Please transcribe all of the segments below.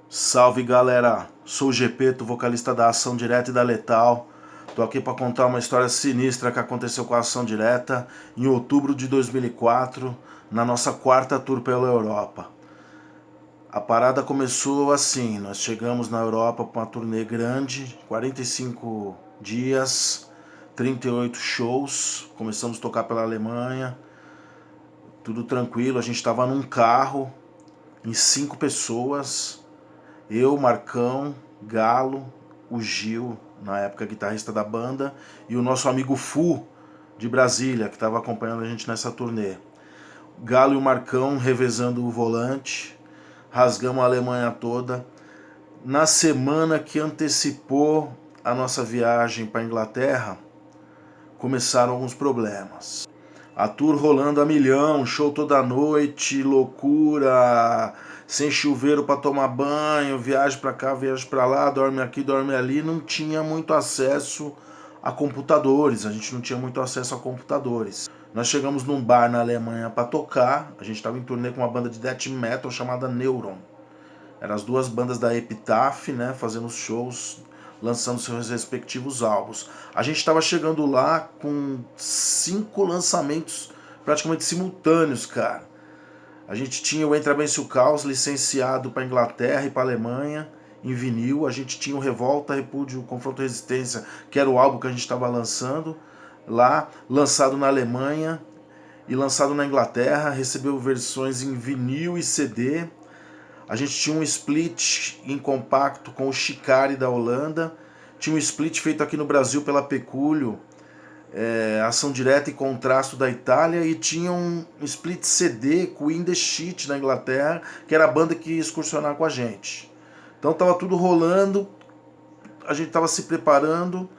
Salve galera, sou o Gepeto, vocalista da Ação Direta e da Letal. Tô aqui para contar uma história sinistra que aconteceu com a Ação Direta em outubro de 2004, na nossa quarta tour pela Europa. A parada começou assim, nós chegamos na Europa para uma turnê grande, 45 dias, 38 shows, começamos a tocar pela Alemanha, tudo tranquilo, a gente estava num carro, em 5 pessoas, eu, Marcão, Galo, o Gil, na época guitarrista da banda, e o nosso amigo Fu, de Brasília, que estava acompanhando a gente nessa turnê. Galo e o Marcão revezando o volante, rasgamos a Alemanha toda. Na semana que antecipou a nossa viagem para a Inglaterra, começaram alguns problemas. A tour rolando a milhão, show toda noite, loucura, sem chuveiro para tomar banho, viagem para cá, viagem para lá, dorme aqui, dorme ali. Não tinha muito acesso a computadores, a gente não tinha muito acesso a computadores. Nós chegamos num bar na Alemanha para tocar, a gente estava em turnê com uma banda de death metal chamada Neuron. Eram as duas bandas da Epitaph, né, fazendo shows, lançando seus respectivos álbuns. A gente estava chegando lá com 5 lançamentos praticamente simultâneos, cara. A gente tinha o Entra Bem Se o Caos, licenciado para Inglaterra e para Alemanha, em vinil. A gente tinha o Revolta, Repúdio, Confronto e Resistência, que era o álbum que a gente estava lançando lá, lançado na Alemanha e lançado na Inglaterra. Recebeu versões em vinil e CD. A gente tinha um split em compacto com o Shikari da Holanda. Tinha um split feito aqui no Brasil pela Peculio, Ação Direta e Contrasto da Itália. E tinha um split CD com o In The Shit da Inglaterra, que era a banda que ia excursionar com a gente. Então tava tudo rolando, a gente tava se preparando.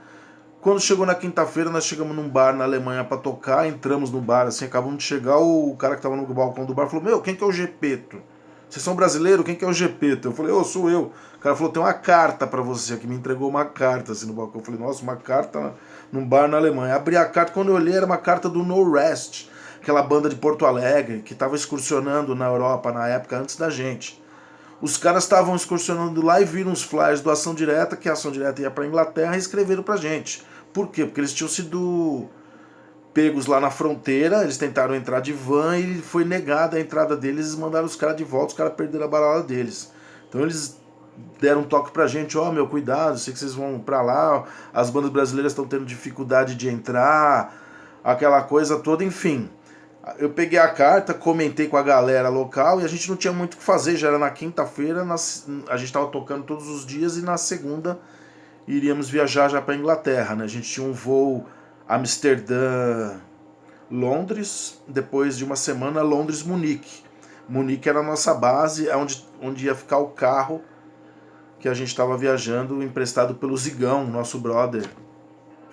Quando chegou na quinta-feira, nós chegamos num bar na Alemanha para tocar. Entramos no bar, assim, acabamos de chegar. O cara que tava no balcão do bar falou: "Meu, quem que é o Gepeto? Vocês são brasileiros? Quem que é o Gepeto?" Eu falei: "Ô, sou eu." O cara falou: "Tem uma carta pra você aqui." Me entregou uma carta assim no balcão. Eu falei: "Nossa, uma carta num bar na Alemanha." Abri a carta, quando eu olhei era uma carta do No Rest, aquela banda de Porto Alegre que estava excursionando na Europa na época antes da gente. Os caras estavam excursionando lá e viram os flyers do Ação Direta, que a Ação Direta ia pra Inglaterra, e escreveram pra gente. Por quê? Porque eles tinham sido pegos lá na fronteira, eles tentaram entrar de van e foi negada a entrada deles, eles mandaram os caras de volta, os caras perderam a balada deles. Então eles deram um toque pra gente: "Ó, meu, cuidado, sei que vocês vão pra lá, as bandas brasileiras estão tendo dificuldade de entrar", aquela coisa toda, enfim. Eu peguei a carta, comentei com a galera local e a gente não tinha muito o que fazer, já era na quinta-feira, a gente estava tocando todos os dias e na segunda iríamos viajar já pra Inglaterra, né? A gente tinha um voo Amsterdã, Londres, depois de uma semana Londres, Munique. Munique era a nossa base, onde ia ficar o carro que a gente estava viajando, emprestado pelo Zigão, nosso brother.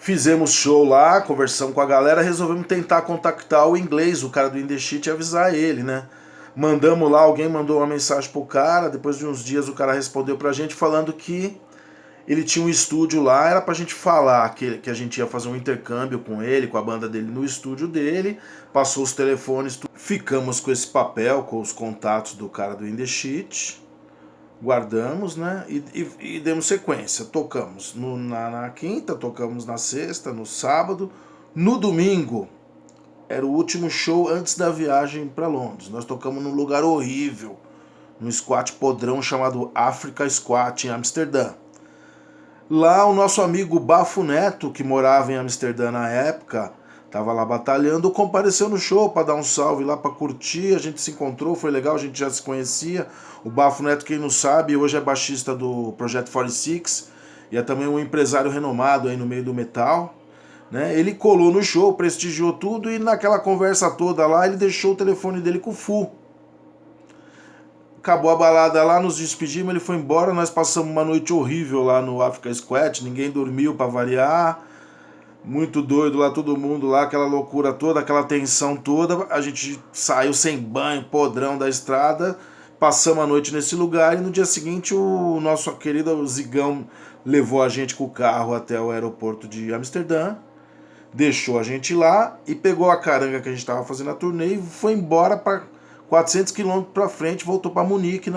Fizemos show lá, conversamos com a galera, resolvemos tentar contactar o inglês, o cara do In The Shit, e avisar ele, né? Mandamos lá, alguém mandou uma mensagem pro cara, depois de uns dias o cara respondeu pra gente falando que ele tinha um estúdio lá, era pra gente falar que a gente ia fazer um intercâmbio com ele, com a banda dele no estúdio dele, passou os telefones, ficamos com esse papel, com os contatos do cara do In The Shit, guardamos, né, e demos sequência. Tocamos na quinta, tocamos na sexta, no sábado, no domingo, era o último show antes da viagem para Londres. Nós tocamos num lugar horrível, num squat podrão chamado Africa Squat, em Amsterdã. Lá o nosso amigo Bafo Neto, que morava em Amsterdã na época, tava lá batalhando, compareceu no show para dar um salve lá, para curtir. A gente se encontrou, foi legal, a gente já se conhecia. O Bafo Neto, quem não sabe, hoje é baixista do Projeto 46 e é também um empresário renomado aí no meio do metal, né? Ele colou no show, prestigiou tudo e naquela conversa toda lá ele deixou o telefone dele com o Fu. Acabou a balada lá, nos despedimos, ele foi embora, nós passamos uma noite horrível lá no Africa Squat, ninguém dormiu para variar, muito doido lá, todo mundo lá, aquela loucura toda, aquela tensão toda. A gente saiu sem banho, podrão da estrada, Passamos a noite nesse lugar e no dia seguinte o nosso querido Zigão levou a gente com o carro até o aeroporto de Amsterdã, deixou a gente lá e pegou a caranga que a gente estava fazendo a turnê e foi embora para 400 quilômetros para frente, voltou para Munique,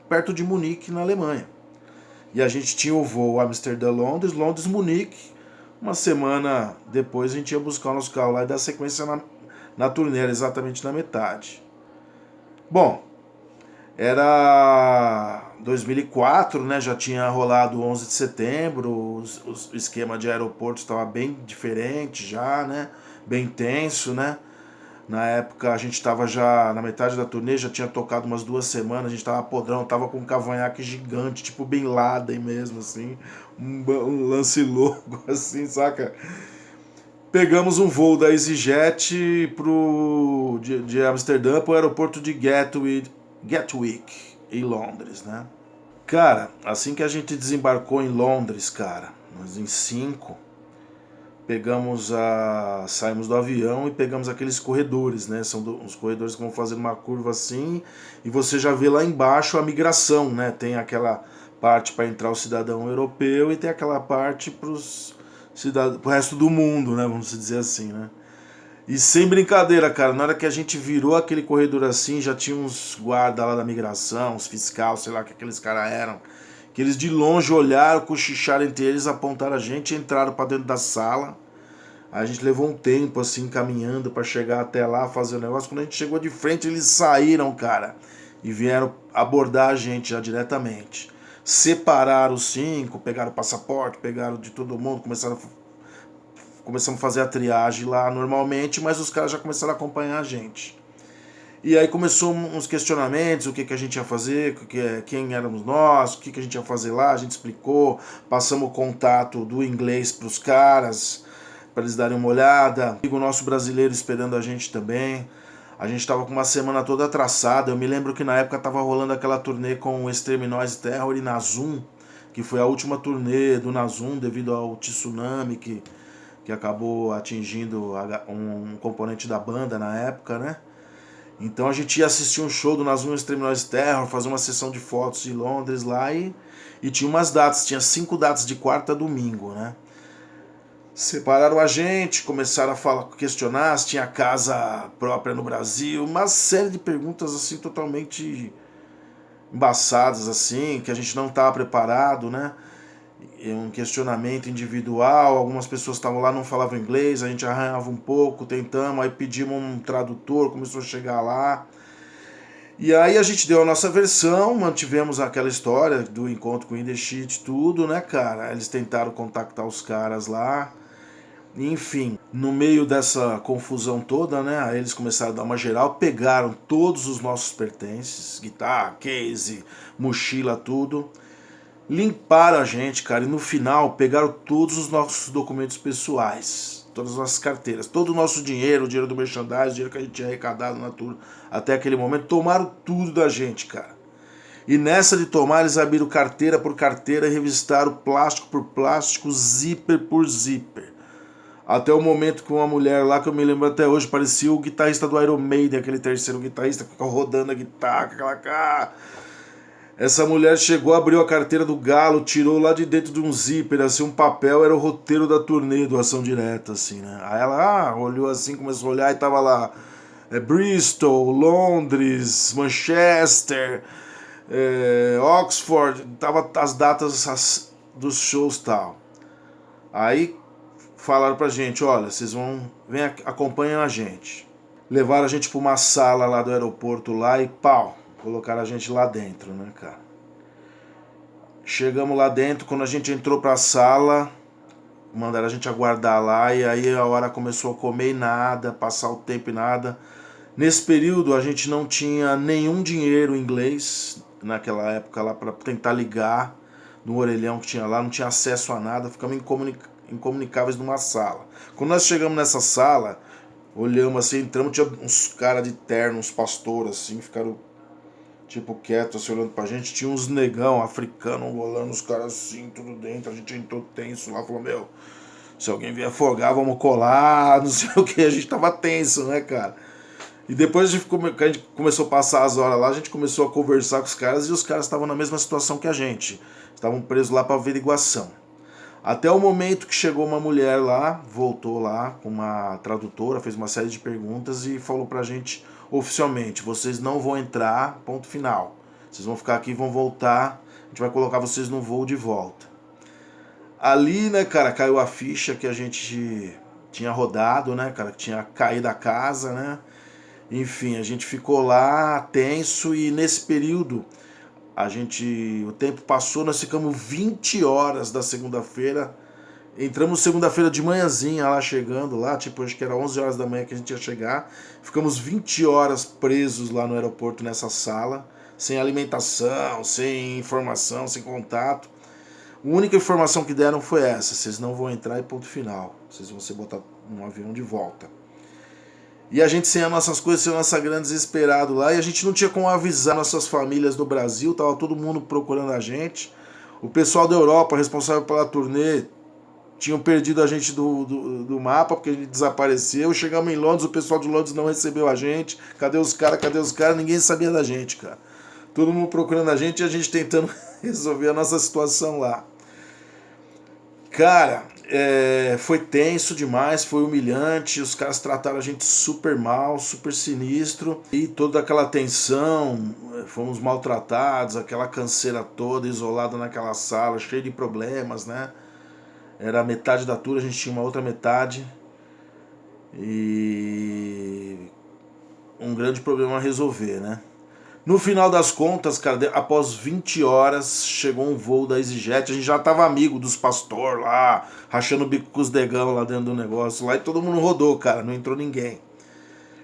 perto de Munique, na Alemanha. E a gente tinha o voo Amsterdã-Londres, Londres-Munique. Uma semana depois a gente ia buscar o nosso carro lá e dar sequência na turnê, exatamente na metade. Bom, era 2004, né? Já tinha rolado o 11 de setembro, o esquema de aeroporto estava bem diferente já, né? Bem tenso, né? Na época a gente estava já na metade da turnê, já tinha tocado umas 2 semanas, a gente tava podrão, tava com um cavanhaque gigante, tipo Bin Laden mesmo, assim, um lance louco, assim, saca? Pegamos um voo da EasyJet de Amsterdã para o aeroporto de Gatwick, em Londres, né? Cara, assim que a gente desembarcou em Londres, cara, nós em 5, saímos do avião e pegamos aqueles corredores, né? São uns corredores que vão fazendo uma curva assim e você já vê lá embaixo a migração, né? Tem aquela parte para entrar o cidadão europeu e tem aquela parte para o resto do mundo, né? Vamos dizer assim, né? E sem brincadeira, cara, na hora que a gente virou aquele corredor assim, já tinha uns guarda lá da migração, uns fiscal, sei lá que aqueles caras eram, que eles de longe olharam, cochicharam entre eles, apontaram a gente e entraram para dentro da sala. A gente levou um tempo assim caminhando para chegar até lá, fazer o negócio. Quando a gente chegou de frente, eles saíram, cara, e vieram abordar a gente já diretamente. Separaram os 5, pegaram o passaporte, pegaram de todo mundo, começamos a fazer a triagem lá normalmente, mas os caras já começaram a acompanhar a gente. E aí começou uns questionamentos, o que a gente ia fazer, quem éramos nós, o que a gente ia fazer lá, a gente explicou, passamos o contato do inglês para os caras, para eles darem uma olhada. O nosso brasileiro esperando a gente também. A gente estava com uma semana toda traçada. Eu me lembro que na época estava rolando aquela turnê com o Extreme Noise Terror e Nazum, que foi a última turnê do Nazum devido ao tsunami que acabou atingindo um componente da banda na época, né? Então a gente ia assistir um show do Nazum Extreme Noise Terror, fazer uma sessão de fotos em Londres lá e tinha umas datas, tinha 5 datas de quarta a domingo, né? Separaram a gente, começaram a questionar se tinha casa própria no Brasil, uma série de perguntas assim totalmente embaçadas assim, que a gente não estava preparado, né? Um questionamento individual, algumas pessoas estavam lá, não falavam inglês, a gente arranhava um pouco, tentamos, aí pedimos um tradutor, começou a chegar lá. E aí a gente deu a nossa versão, mantivemos aquela história do encontro com o In The Shit, tudo, né, cara? Eles tentaram contactar os caras lá. Enfim, no meio dessa confusão toda, né, aí eles começaram a dar uma geral, pegaram todos os nossos pertences, guitarra, case, mochila, tudo, limparam a gente, cara, e no final pegaram todos os nossos documentos pessoais, todas as nossas carteiras, todo o nosso dinheiro, o dinheiro do merchandising, o dinheiro que a gente tinha arrecadado na tour até aquele momento, tomaram tudo da gente, cara. E nessa de tomar, eles abriram carteira por carteira e revistaram plástico por plástico, zíper por zíper. Até o momento que uma mulher lá, que eu me lembro até hoje, parecia o guitarrista do Iron Maiden, aquele terceiro guitarrista que ficava rodando a guitarra, aquela cara. Essa mulher chegou, abriu a carteira do Galo, tirou lá de dentro de um zíper, assim, um papel, era o roteiro da turnê do Ação Direta, assim, né? Aí ela olhou assim, começou a olhar e tava lá Bristol, Londres, Manchester, Oxford, tava as datas dos shows e tal. Aí falaram pra gente, olha, vocês vem acompanham a gente. Levaram a gente pra uma sala lá do aeroporto lá e pau, colocaram a gente lá dentro, né, cara? Chegamos lá dentro, quando a gente entrou pra sala, mandaram a gente aguardar lá e aí a hora começou a comer e nada, passar o tempo e nada. Nesse período a gente não tinha nenhum dinheiro em inglês, naquela época lá, pra tentar ligar no orelhão que tinha lá, não tinha acesso a nada, ficamos incomunicáveis numa sala. Quando nós chegamos nessa sala, olhamos assim, entramos, tinha uns caras de terno, uns pastores assim, ficaram tipo quietos assim, olhando pra gente, tinha uns negão africano rolando os caras assim, tudo dentro, a gente entrou tenso lá, falou, meu, se alguém vier afogar, vamos colar, não sei o que, a gente tava tenso, né, cara? E depois que a gente começou a passar as horas lá, a gente começou a conversar com os caras e os caras estavam na mesma situação que a gente. Estavam presos lá para averiguação. Até o momento que chegou uma mulher lá, voltou lá com uma tradutora, fez uma série de perguntas e falou pra gente oficialmente: vocês não vão entrar, ponto final. Vocês vão ficar aqui e vão voltar, a gente vai colocar vocês no voo de volta. Ali, né, cara, caiu a ficha que a gente tinha rodado, né, cara, que tinha caído a casa, né. Enfim, a gente ficou lá tenso e nesse período o tempo passou, nós ficamos 20 horas da segunda-feira. Entramos segunda-feira de manhãzinha lá chegando lá, tipo, acho que era 11 horas da manhã que a gente ia chegar. Ficamos 20 horas presos lá no aeroporto nessa sala, sem alimentação, sem informação, sem contato. A única informação que deram foi essa: vocês não vão entrar e ponto final. Vocês vão ser botados num avião de volta. E a gente sem as nossas coisas, sem a nossa grana, desesperado lá. E a gente não tinha como avisar nossas famílias do Brasil. Tava todo mundo procurando a gente. O pessoal da Europa, responsável pela turnê, tinham perdido a gente do mapa, porque a gente desapareceu. Chegamos em Londres, o pessoal de Londres não recebeu a gente. Cadê os caras? Cadê os caras? Ninguém sabia da gente, cara. Todo mundo procurando a gente e a gente tentando resolver a nossa situação lá. Cara, foi tenso demais, foi humilhante, os caras trataram a gente super mal, super sinistro, e toda aquela tensão, fomos maltratados, aquela canseira toda, isolada naquela sala, cheia de problemas, né? Era metade da tour, a gente tinha uma outra metade, e um grande problema a resolver, né? No final das contas, cara, após 20 horas, chegou um voo da EasyJet. A gente já tava amigo dos pastor lá, rachando o bico com os degão lá dentro do negócio lá, e todo mundo rodou, cara, não entrou ninguém.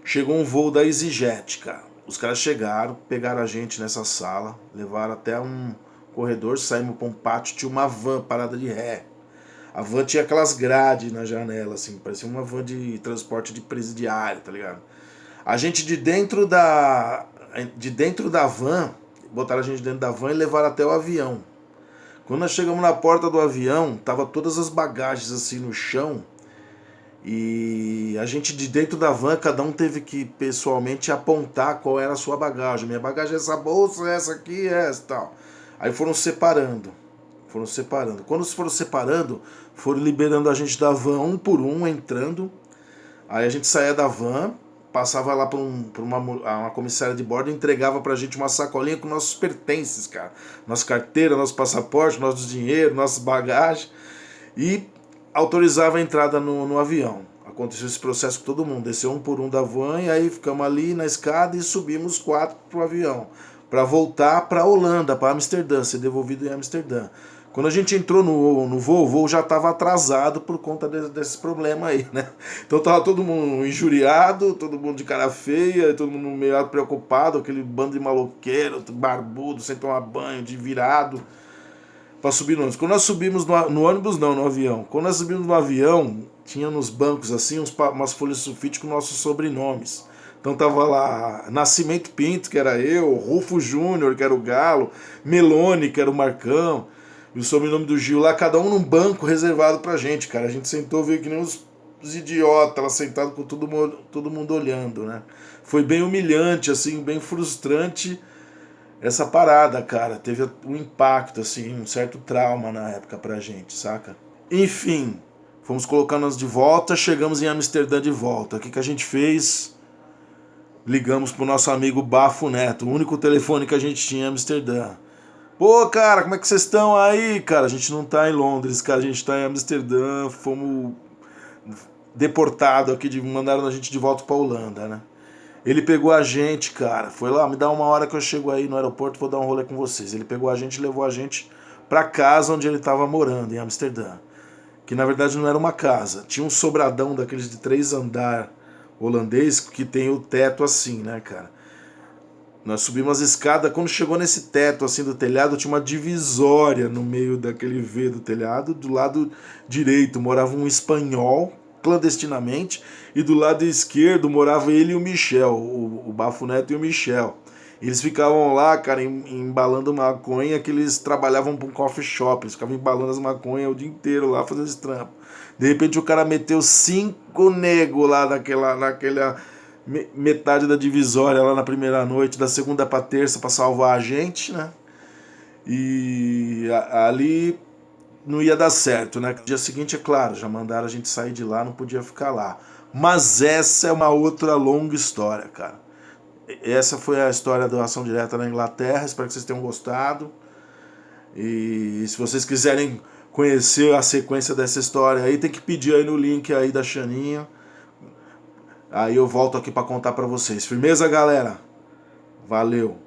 Chegou um voo da EasyJet, cara. Os caras chegaram, pegaram a gente nessa sala, levaram até um corredor, saímos pra um pátio, tinha uma van parada de ré. A van tinha aquelas grades na janela, assim, parecia uma van de transporte de presidiário, tá ligado? A gente de dentro da van, botaram a gente dentro da van e levaram até o avião. Quando nós chegamos na porta do avião, tava todas as bagagens assim no chão, e a gente de dentro da van, cada um teve que pessoalmente apontar qual era a sua bagagem. Minha bagagem é essa bolsa, essa aqui, essa e tal. Aí foram separando. Quando foram separando, foram liberando a gente da van um por um, entrando. Aí a gente saía da van, passava lá por uma comissária de bordo e entregava pra gente uma sacolinha com nossos pertences, cara. Nossa carteira, nosso passaporte, nosso dinheiro, nossas bagagens. E autorizava a entrada no avião. Aconteceu esse processo com todo mundo. Desceu um por um da van e aí ficamos ali na escada e subimos 4 pro avião. Pra voltar pra Holanda, pra Amsterdã, ser devolvido em Amsterdã. Quando a gente entrou no voo, o voo já estava atrasado por conta desse problema aí, né? Então tava todo mundo injuriado, todo mundo de cara feia, todo mundo meio preocupado, aquele bando de maloqueiro, barbudo, sem tomar banho, de virado, para subir no ônibus. Quando nós subimos no ônibus, não, no avião. Quando nós subimos no avião, tinha nos bancos assim umas folhas de sulfite com nossos sobrenomes. Então tava lá Nascimento Pinto, que era eu, Rufo Júnior, que era o Galo, Melone, que era o Marcão, e o sobrenome do Gil lá, cada um num banco reservado pra gente, cara. A gente sentou, veio que nem os idiotas lá sentados com todo mundo olhando, né? Foi bem humilhante, assim, bem frustrante essa parada, cara. Teve um impacto, assim, um certo trauma na época pra gente, saca? Enfim, fomos colocando-nos de volta, chegamos em Amsterdã de volta. O que a gente fez? Ligamos pro nosso amigo Bafo Neto, o único telefone que a gente tinha em Amsterdã. Pô, cara, como é que vocês estão aí? Cara, a gente não tá em Londres, cara, a gente tá em Amsterdã, fomos deportados aqui, mandaram a gente de volta pra Holanda, né? Ele pegou a gente, cara, foi lá, me dá uma hora que eu chego aí no aeroporto, vou dar um rolê com vocês. Ele pegou a gente e levou a gente pra casa onde ele tava morando, em Amsterdã. Que na verdade não era uma casa, tinha um sobradão daqueles de 3 andares holandês que tem o teto assim, né, cara? Nós subimos as escadas, quando chegou nesse teto assim do telhado, tinha uma divisória no meio daquele V do telhado. Do lado direito morava um espanhol, clandestinamente, e do lado esquerdo morava ele e o Michel, o Bafo Neto e o Michel. Eles ficavam lá, cara, embalando maconha, que eles trabalhavam para um coffee shop, eles ficavam embalando as maconhas o dia inteiro lá, fazendo esse trampo. De repente o cara meteu 5 negros lá naquela metade da divisória lá na primeira noite, da segunda pra terça pra salvar a gente, né? E ali não ia dar certo, né? No dia seguinte, é claro, já mandaram a gente sair de lá, não podia ficar lá. Mas essa é uma outra longa história, cara. Essa foi a história da Ação Direta na Inglaterra, espero que vocês tenham gostado. E se vocês quiserem conhecer a sequência dessa história aí, tem que pedir aí no link aí da Xaninha. Aí eu volto aqui para contar para vocês. Firmeza, galera? Valeu!